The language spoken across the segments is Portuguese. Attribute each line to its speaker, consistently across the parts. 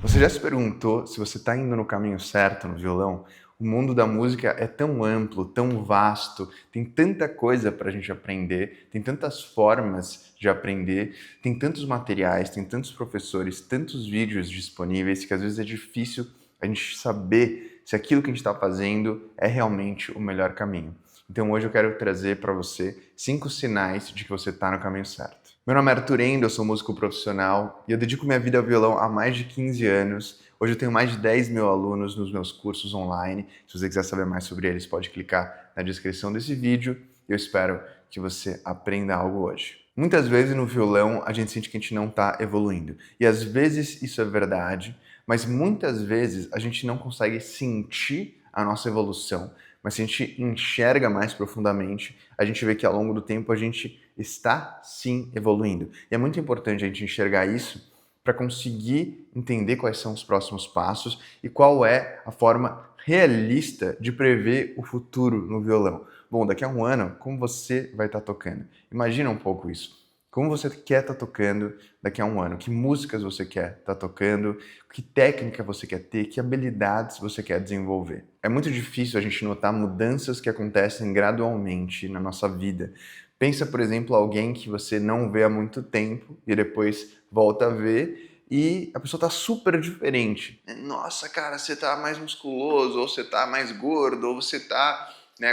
Speaker 1: Você já se perguntou se você está indo no caminho certo no violão? O mundo da música é tão amplo, tão vasto, tem tanta coisa para a gente aprender, tem tantas formas de aprender, tem tantos materiais, tem tantos professores, tantos vídeos disponíveis que às vezes é difícil a gente saber se aquilo que a gente está fazendo é realmente o melhor caminho. Então hoje eu quero trazer para você 5 sinais de que você está no caminho certo. Meu nome é Arthur Endo, eu sou músico profissional e eu dedico minha vida ao violão há mais de 15 anos. Hoje eu tenho mais de 10 mil alunos nos meus cursos online. Se você quiser saber mais sobre eles, pode clicar na descrição desse vídeo. Eu espero que você aprenda algo hoje. Muitas vezes no violão a gente sente que a gente não está evoluindo. E às vezes isso é verdade, mas muitas vezes a gente não consegue sentir a nossa evolução. Mas se a gente enxerga mais profundamente, a gente vê que ao longo do tempo a gente está sim evoluindo. E é muito importante a gente enxergar isso para conseguir entender quais são os próximos passos e qual é a forma realista de prever o futuro no violão. Bom, daqui a um ano, como você vai estar tocando? Imagina um pouco isso. Como você quer estar tocando daqui a um ano? Que músicas você quer estar tocando? Que técnica você quer ter? Que habilidades você quer desenvolver? É muito difícil a gente notar mudanças que acontecem gradualmente na nossa vida. Pensa, por exemplo, alguém que você não vê há muito tempo e depois volta a ver e a pessoa está super diferente. Nossa, cara, você está mais musculoso, ou você está mais gordo, ou você está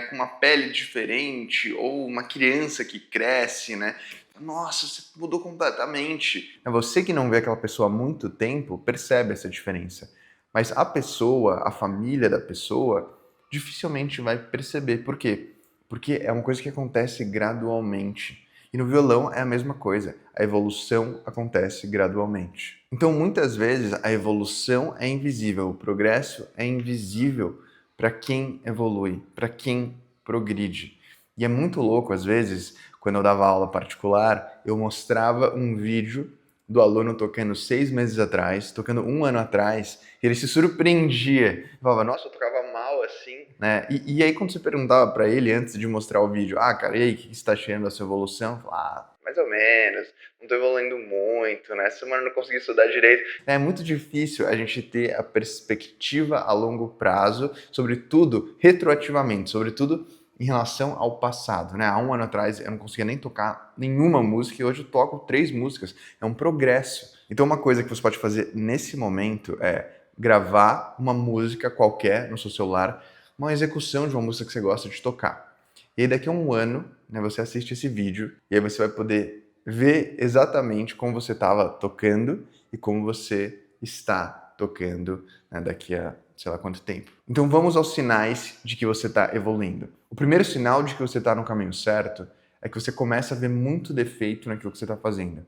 Speaker 1: com uma pele diferente, ou uma criança que cresce, né? Nossa, você mudou completamente. Você que não vê aquela pessoa há muito tempo, percebe essa diferença. Mas a pessoa, a família da pessoa, dificilmente vai perceber. Por quê? Porque é uma coisa que acontece gradualmente. E no violão é a mesma coisa. A evolução acontece gradualmente. Então, muitas vezes, a evolução é invisível, o progresso é invisível para quem evolui, para quem progride. E é muito louco, às vezes, quando eu dava aula particular, eu mostrava um vídeo do aluno tocando 6 meses atrás, tocando um ano atrás, e ele se surpreendia. Ele falava, nossa, eu tocava mal assim, né? E aí quando você perguntava para ele antes de mostrar o vídeo, cara, e aí, o que você está achando da sua evolução? Eu falava, mais ou menos, não tô evoluindo muito, né? Essa semana eu não consegui estudar direito. É muito difícil a gente ter a perspectiva a longo prazo, sobretudo retroativamente, sobretudo em relação ao passado, né? Há um ano atrás eu não conseguia nem tocar nenhuma música e hoje eu toco 3 músicas. É um progresso. Então uma coisa que você pode fazer nesse momento é gravar uma música qualquer no seu celular, uma execução de uma música que você gosta de tocar. E aí daqui a um ano, né, você assiste esse vídeo e aí você vai poder ver exatamente como você estava tocando e como você está tocando, né, daqui a sei lá quanto tempo. Então vamos aos sinais de que você está evoluindo. O primeiro sinal de que você está no caminho certo é que você começa a ver muito defeito naquilo que você está fazendo. O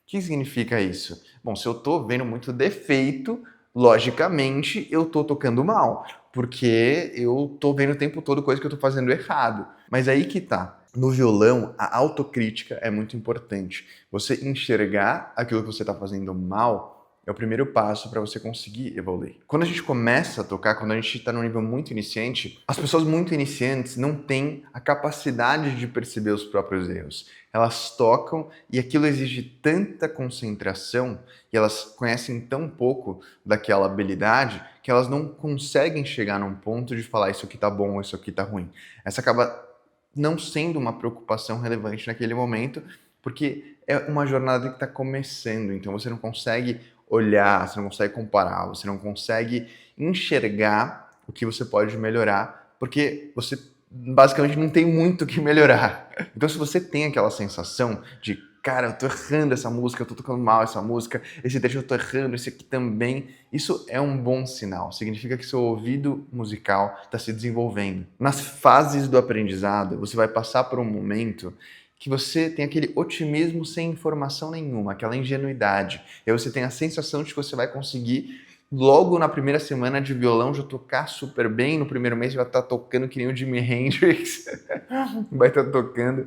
Speaker 1: que significa isso? Bom, se eu estou vendo muito defeito, logicamente eu estou tocando mal, porque eu estou vendo o tempo todo coisa que eu estou fazendo errado. Mas aí que tá. No violão, a autocrítica é muito importante. Você enxergar aquilo que você está fazendo mal é o primeiro passo para você conseguir evoluir. Quando a gente começa a tocar, quando a gente está num nível muito iniciante, as pessoas muito iniciantes não têm a capacidade de perceber os próprios erros. Elas tocam e aquilo exige tanta concentração e elas conhecem tão pouco daquela habilidade que elas não conseguem chegar num ponto de falar isso aqui tá bom ou isso aqui tá ruim. Essa acaba não sendo uma preocupação relevante naquele momento, porque é uma jornada que está começando, então você não consegue olhar, você não consegue comparar, você não consegue enxergar o que você pode melhorar, porque você basicamente não tem muito o que melhorar. Então se você tem aquela sensação de, cara, eu tô errando essa música, eu tô tocando mal essa música, esse trecho eu tô errando, esse aqui também, isso é um bom sinal, significa que seu ouvido musical está se desenvolvendo. Nas fases do aprendizado, você vai passar por um momento que você tem aquele otimismo sem informação nenhuma, aquela ingenuidade. E aí você tem a sensação de que você vai conseguir, logo na primeira semana de violão, já tocar super bem. No primeiro mês você vai estar tocando que nem o Jimi Hendrix. Vai estar tocando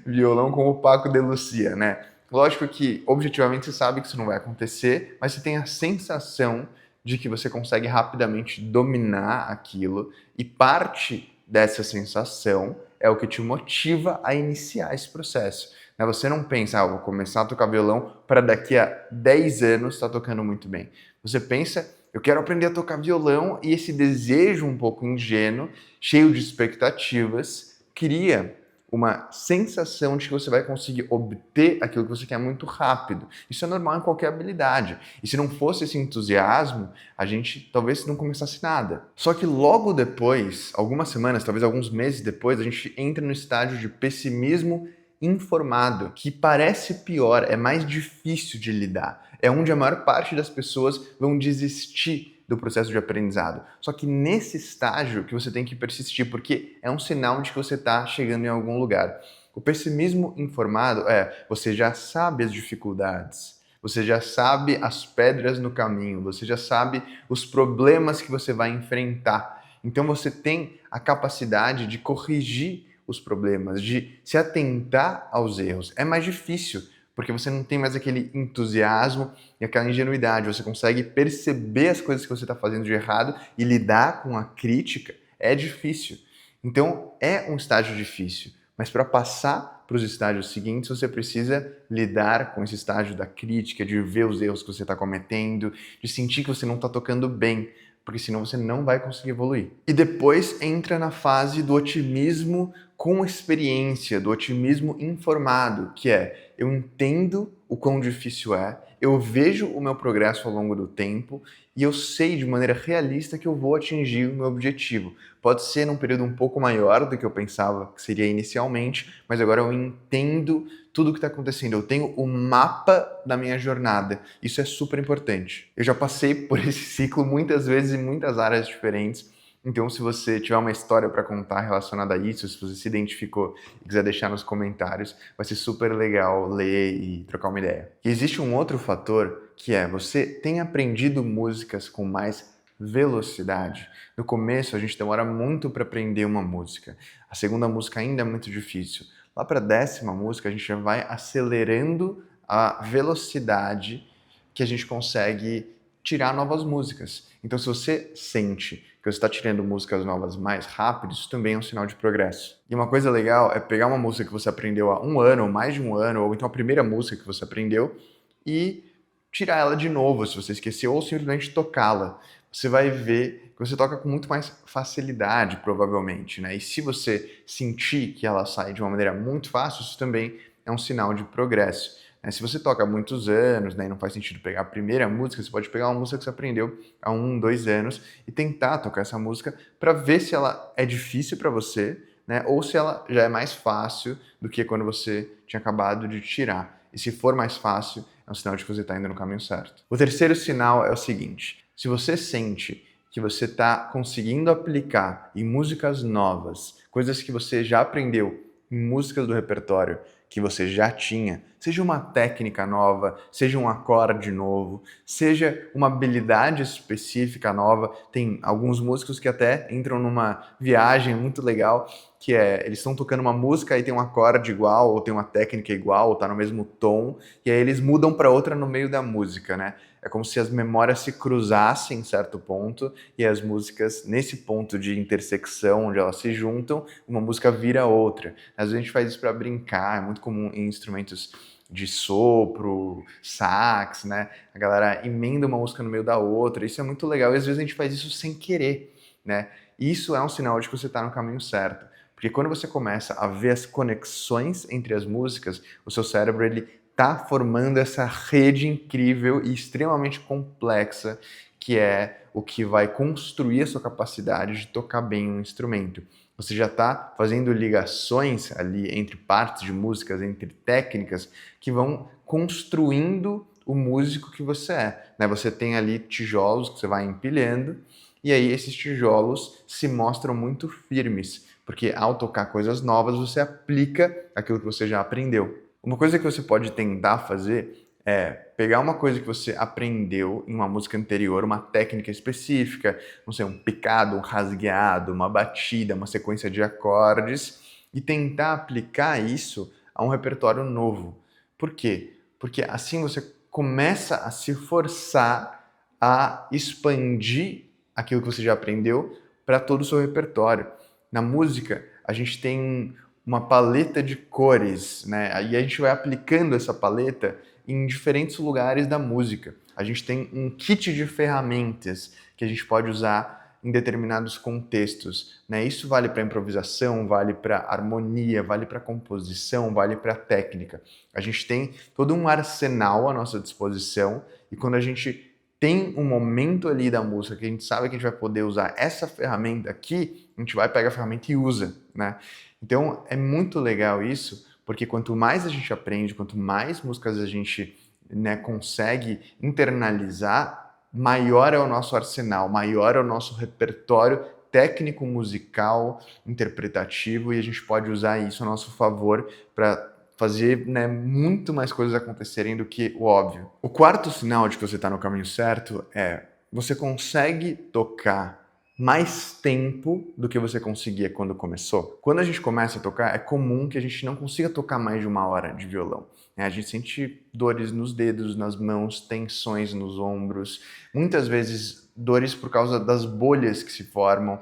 Speaker 1: violão com o Paco de Lucia, né? Lógico que, objetivamente, você sabe que isso não vai acontecer, mas você tem a sensação de que você consegue rapidamente dominar aquilo e parte dessa sensação é o que te motiva a iniciar esse processo. Você não pensa, vou começar a tocar violão para daqui a 10 anos estar tocando muito bem. Você pensa, eu quero aprender a tocar violão, e esse desejo um pouco ingênuo, cheio de expectativas, cria uma sensação de que você vai conseguir obter aquilo que você quer muito rápido. Isso é normal em qualquer habilidade. E se não fosse esse entusiasmo, a gente talvez não começasse nada. Só que logo depois, algumas semanas, talvez alguns meses depois, a gente entra no estágio de pessimismo informado, que parece pior, é mais difícil de lidar. É onde a maior parte das pessoas vão desistir do processo de aprendizado. Só que nesse estágio que você tem que persistir, porque é um sinal de que você está chegando em algum lugar. O pessimismo informado você já sabe as dificuldades, você já sabe as pedras no caminho, você já sabe os problemas que você vai enfrentar. Então você tem a capacidade de corrigir os problemas, de se atentar aos erros. É mais difícil, porque você não tem mais aquele entusiasmo e aquela ingenuidade. Você consegue perceber as coisas que você está fazendo de errado e lidar com a crítica é difícil. Então, é um estágio difícil, mas para passar para os estágios seguintes, você precisa lidar com esse estágio da crítica, de ver os erros que você está cometendo, de sentir que você não está tocando bem, porque senão você não vai conseguir evoluir. E depois entra na fase do otimismo com experiência, do otimismo informado, que é, eu entendo o quão difícil é, eu vejo o meu progresso ao longo do tempo e eu sei de maneira realista que eu vou atingir o meu objetivo. Pode ser num período um pouco maior do que eu pensava que seria inicialmente, mas agora eu entendo tudo o que está acontecendo. Eu tenho o mapa da minha jornada. Isso é super importante. Eu já passei por esse ciclo muitas vezes em muitas áreas diferentes. Então, se você tiver uma história para contar relacionada a isso, se você se identificou e quiser deixar nos comentários, vai ser super legal ler e trocar uma ideia. E existe um outro fator que é, você tem aprendido músicas com mais velocidade. No começo, a gente demora muito para aprender uma música. A segunda música ainda é muito difícil. Lá para a 10ª música, a gente já vai acelerando a velocidade que a gente consegue tirar novas músicas. Então, se você sente que você está tirando músicas novas mais rápido, isso também é um sinal de progresso. E uma coisa legal é pegar uma música que você aprendeu há um ano, ou mais de um ano, ou então a primeira música que você aprendeu, e tirar ela de novo, se você esqueceu, ou simplesmente tocá-la. Você vai ver que você toca com muito mais facilidade, provavelmente, né? E se você sentir que ela sai de uma maneira muito fácil, isso também é um sinal de progresso. Se você toca há muitos anos, né, e não faz sentido pegar a primeira música, você pode pegar uma música que você aprendeu há 1, 2 anos e tentar tocar essa música para ver se ela é difícil para você, né, ou se ela já é mais fácil do que quando você tinha acabado de tirar. E se for mais fácil, é um sinal de que você está indo no caminho certo. O terceiro sinal é o seguinte: se você sente que você está conseguindo aplicar em músicas novas, coisas que você já aprendeu em músicas do repertório que você já tinha, seja uma técnica nova, seja um acorde novo, seja uma habilidade específica nova. Tem alguns músicos que até entram numa viagem muito legal, que é, eles estão tocando uma música e tem um acorde igual, ou tem uma técnica igual, ou tá no mesmo tom, e aí eles mudam para outra no meio da música, né? É como se as memórias se cruzassem em certo ponto e as músicas, nesse ponto de intersecção, onde elas se juntam, uma música vira outra. Às vezes a gente faz isso para brincar, é muito comum em instrumentos de sopro, sax, né? A galera emenda uma música no meio da outra, isso é muito legal e às vezes a gente faz isso sem querer, né? E isso é um sinal de que você está no caminho certo. Porque quando você começa a ver as conexões entre as músicas, o seu cérebro ele está formando essa rede incrível e extremamente complexa, que é o que vai construir a sua capacidade de tocar bem um instrumento. Você já está fazendo ligações ali entre partes de músicas, entre técnicas, que vão construindo o músico que você é, né? Você tem ali tijolos que você vai empilhando, e aí esses tijolos se mostram muito firmes, porque ao tocar coisas novas, você aplica aquilo que você já aprendeu. Uma coisa que você pode tentar fazer é pegar uma coisa que você aprendeu em uma música anterior, uma técnica específica, não sei, um picado, um rasgueado, uma batida, uma sequência de acordes, e tentar aplicar isso a um repertório novo. Por quê? Porque assim você começa a se forçar a expandir aquilo que você já aprendeu para todo o seu repertório. Na música, a gente tem uma paleta de cores, né? Aí a gente vai aplicando essa paleta em diferentes lugares da música. A gente tem um kit de ferramentas que a gente pode usar em determinados contextos, né? Isso vale para improvisação, vale para harmonia, vale para composição, vale para técnica. A gente tem todo um arsenal à nossa disposição e quando a gente tem um momento ali da música que a gente sabe que a gente vai poder usar essa ferramenta aqui, a gente vai pegar a ferramenta e usa, né? Então é muito legal isso, porque quanto mais a gente aprende, quanto mais músicas a gente, né, consegue internalizar, maior é o nosso arsenal, maior é o nosso repertório técnico, musical, interpretativo, e a gente pode usar isso a nosso favor para fazer, né, muito mais coisas acontecerem do que o óbvio. O quarto sinal de que você está no caminho certo é você consegue tocar mais tempo do que você conseguia quando começou. Quando a gente começa a tocar, é comum que a gente não consiga tocar mais de 1 hora de violão. A gente sente dores nos dedos, nas mãos, tensões nos ombros, muitas vezes dores por causa das bolhas que se formam,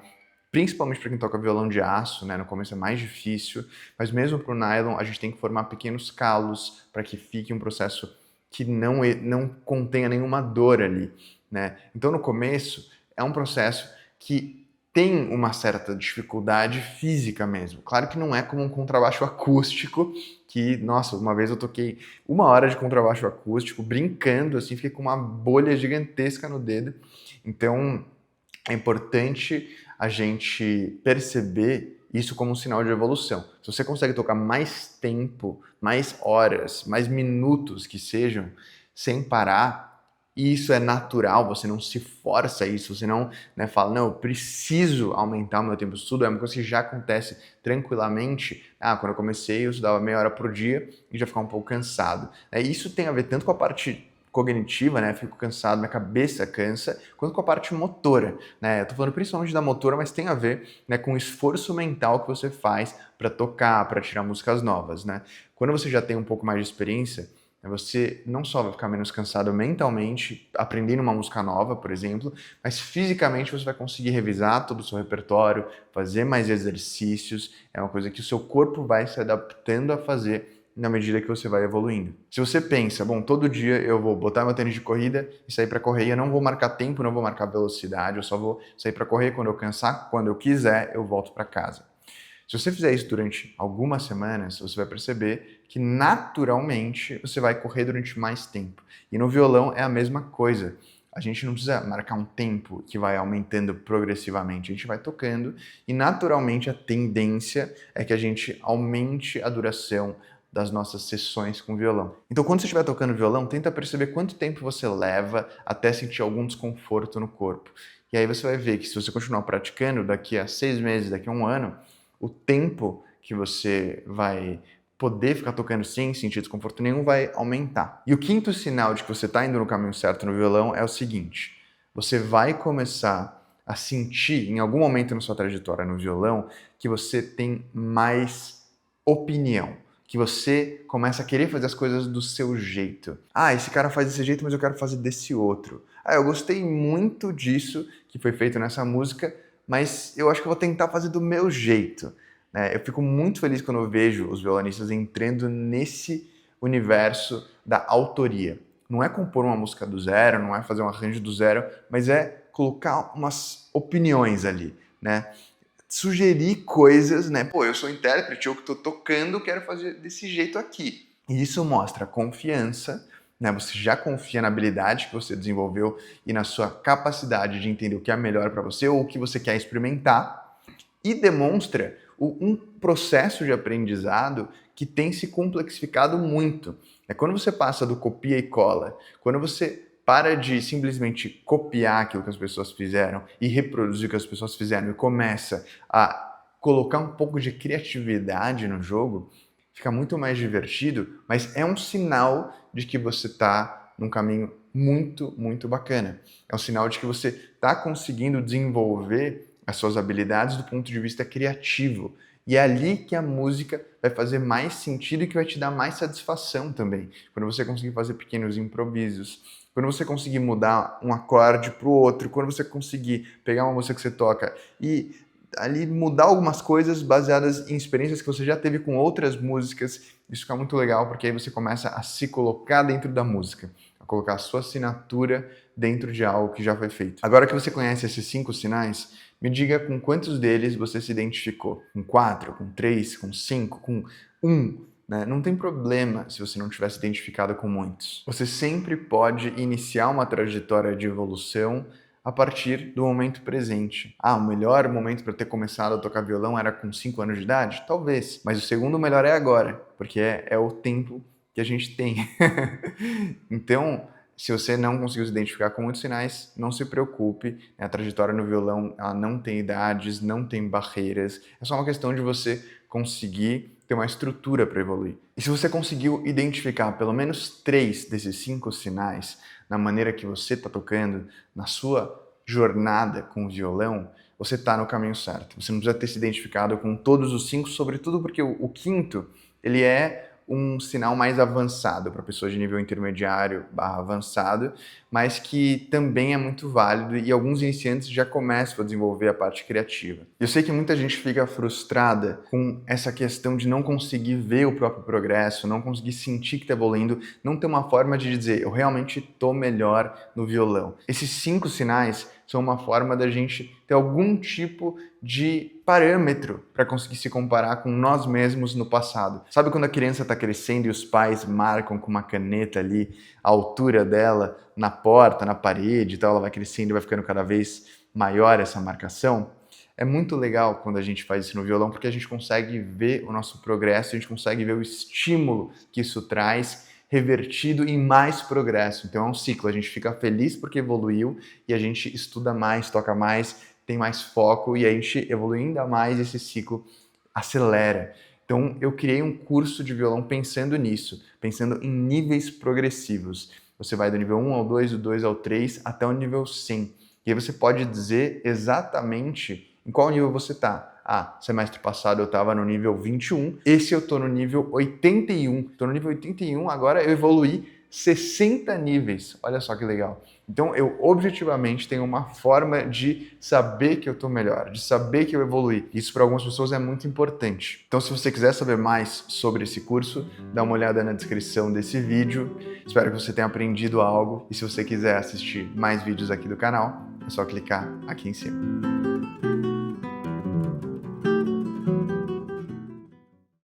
Speaker 1: principalmente para quem toca violão de aço, né? No começo é mais difícil, mas mesmo para o nylon a gente tem que formar pequenos calos para que fique um processo que não contenha nenhuma dor ali, né? Então no começo é um processo que tem uma certa dificuldade física mesmo. Claro que não é como um contrabaixo acústico, que, nossa, uma vez eu toquei 1 hora de contrabaixo acústico, brincando, assim, fiquei com uma bolha gigantesca no dedo. Então, é importante a gente perceber isso como um sinal de evolução. Se você consegue tocar mais tempo, mais horas, mais minutos que sejam, sem parar, e isso é natural, você não se força a isso, você não, né, fala, não, eu preciso aumentar o meu tempo de estudo, é uma coisa que já acontece tranquilamente. Quando eu comecei, eu estudava meia hora por dia e já ficava um pouco cansado. Isso tem a ver tanto com a parte cognitiva, né, fico cansado, minha cabeça cansa, quanto com a parte motora, né, eu tô falando principalmente da motora, mas tem a ver, né, com o esforço mental que você faz para tocar, para tirar músicas novas, né. Quando você já tem um pouco mais de experiência, você não só vai ficar menos cansado mentalmente, aprendendo uma música nova, por exemplo, mas fisicamente você vai conseguir revisar todo o seu repertório, fazer mais exercícios, é uma coisa que o seu corpo vai se adaptando a fazer na medida que você vai evoluindo. Se você pensa, bom, todo dia eu vou botar meu tênis de corrida e sair para correr, eu não vou marcar tempo, não vou marcar velocidade, eu só vou sair para correr quando eu cansar, quando eu quiser, eu volto para casa. Se você fizer isso durante algumas semanas, você vai perceber que naturalmente você vai correr durante mais tempo. E no violão é a mesma coisa. A gente não precisa marcar um tempo que vai aumentando progressivamente. A gente vai tocando e naturalmente a tendência é que a gente aumente a duração das nossas sessões com violão. Então, quando você estiver tocando violão, tenta perceber quanto tempo você leva até sentir algum desconforto no corpo. E aí você vai ver que se você continuar praticando, daqui a 6 meses, daqui a 1 ano, o tempo que você vai poder ficar tocando sem sentir desconforto nenhum vai aumentar. E o quinto sinal de que você está indo no caminho certo no violão é o seguinte: você vai começar a sentir, em algum momento na sua trajetória no violão, que você tem mais opinião, que você começa a querer fazer as coisas do seu jeito. Esse cara faz desse jeito, mas eu quero fazer desse outro. Eu gostei muito disso que foi feito nessa música, mas eu acho que eu vou tentar fazer do meu jeito. Eu fico muito feliz quando eu vejo os violonistas entrando nesse universo da autoria. Não é compor uma música do zero, não é fazer um arranjo do zero, mas é colocar umas opiniões ali, né? Sugerir coisas, né? Pô, eu sou intérprete, eu que estou tocando, quero fazer desse jeito aqui. E isso mostra confiança, né? Você já confia na habilidade que você desenvolveu e na sua capacidade de entender o que é melhor para você ou o que você quer experimentar e demonstra um processo de aprendizado que tem se complexificado muito. É quando você passa do copia e cola, quando você para de simplesmente copiar aquilo que as pessoas fizeram e reproduzir o que as pessoas fizeram e começa a colocar um pouco de criatividade no jogo, fica muito mais divertido, mas é um sinal de que você está num caminho muito, muito bacana. É um sinal de que você está conseguindo desenvolver as suas habilidades do ponto de vista criativo. E é ali que a música vai fazer mais sentido e que vai te dar mais satisfação também. Quando você conseguir fazer pequenos improvisos, quando você conseguir mudar um acorde para o outro, quando você conseguir pegar uma música que você toca e ali mudar algumas coisas baseadas em experiências que você já teve com outras músicas. Isso fica muito legal, porque aí você começa a se colocar dentro da música, a colocar a sua assinatura dentro de algo que já foi feito. Agora que você conhece esses 5 sinais, me diga com quantos deles você se identificou. Com 4, com 3, com 5, com 1, né? Não tem problema se você não tiver se identificado com muitos. Você sempre pode iniciar uma trajetória de evolução a partir do momento presente. O melhor momento para ter começado a tocar violão era com 5 anos de idade? Talvez. Mas o segundo melhor é agora, porque é o tempo que a gente tem. Então, se você não conseguiu se identificar com muitos sinais, não se preocupe. A trajetória no violão, ela não tem idades, não tem barreiras. É só uma questão de você conseguir ter uma estrutura para evoluir. E se você conseguiu identificar pelo menos 3 desses 5 sinais na maneira que você está tocando, na sua jornada com o violão, você está no caminho certo. Você não precisa ter se identificado com todos os 5, sobretudo porque o quinto, ele é um sinal mais avançado para pessoas de nível intermediário / avançado, mas que também é muito válido e alguns iniciantes já começam a desenvolver a parte criativa. Eu sei que muita gente fica frustrada com essa questão de não conseguir ver o próprio progresso, não conseguir sentir que está evoluindo, não ter uma forma de dizer, eu realmente estou melhor no violão. Esses 5 sinais são uma forma da gente ter algum tipo de parâmetro para conseguir se comparar com nós mesmos no passado. Sabe quando a criança está crescendo e os pais marcam com uma caneta ali a altura dela na porta, na parede e tal, ela vai crescendo e vai ficando cada vez maior essa marcação? É muito legal quando a gente faz isso no violão, porque a gente consegue ver o nosso progresso, a gente consegue ver o estímulo que isso traz revertido em mais progresso. Então é um ciclo, a gente fica feliz porque evoluiu e a gente estuda mais, toca mais, tem mais foco e a gente evolui ainda mais, esse ciclo acelera. Então eu criei um curso de violão pensando nisso, pensando em níveis progressivos. Você vai do nível 1 ao 2, do 2 ao 3, até o nível 100. E aí você pode dizer exatamente em qual nível você está. Semestre passado eu estava no nível 21, esse eu estou no nível 81. Estou no nível 81, agora eu evoluí 60 níveis. Olha só que legal. Então eu objetivamente tenho uma forma de saber que eu estou melhor, de saber que eu evoluí. Isso para algumas pessoas é muito importante. Então se você quiser saber mais sobre esse curso, dá uma olhada na descrição desse vídeo. Espero que você tenha aprendido algo. E se você quiser assistir mais vídeos aqui do canal, é só clicar aqui em cima.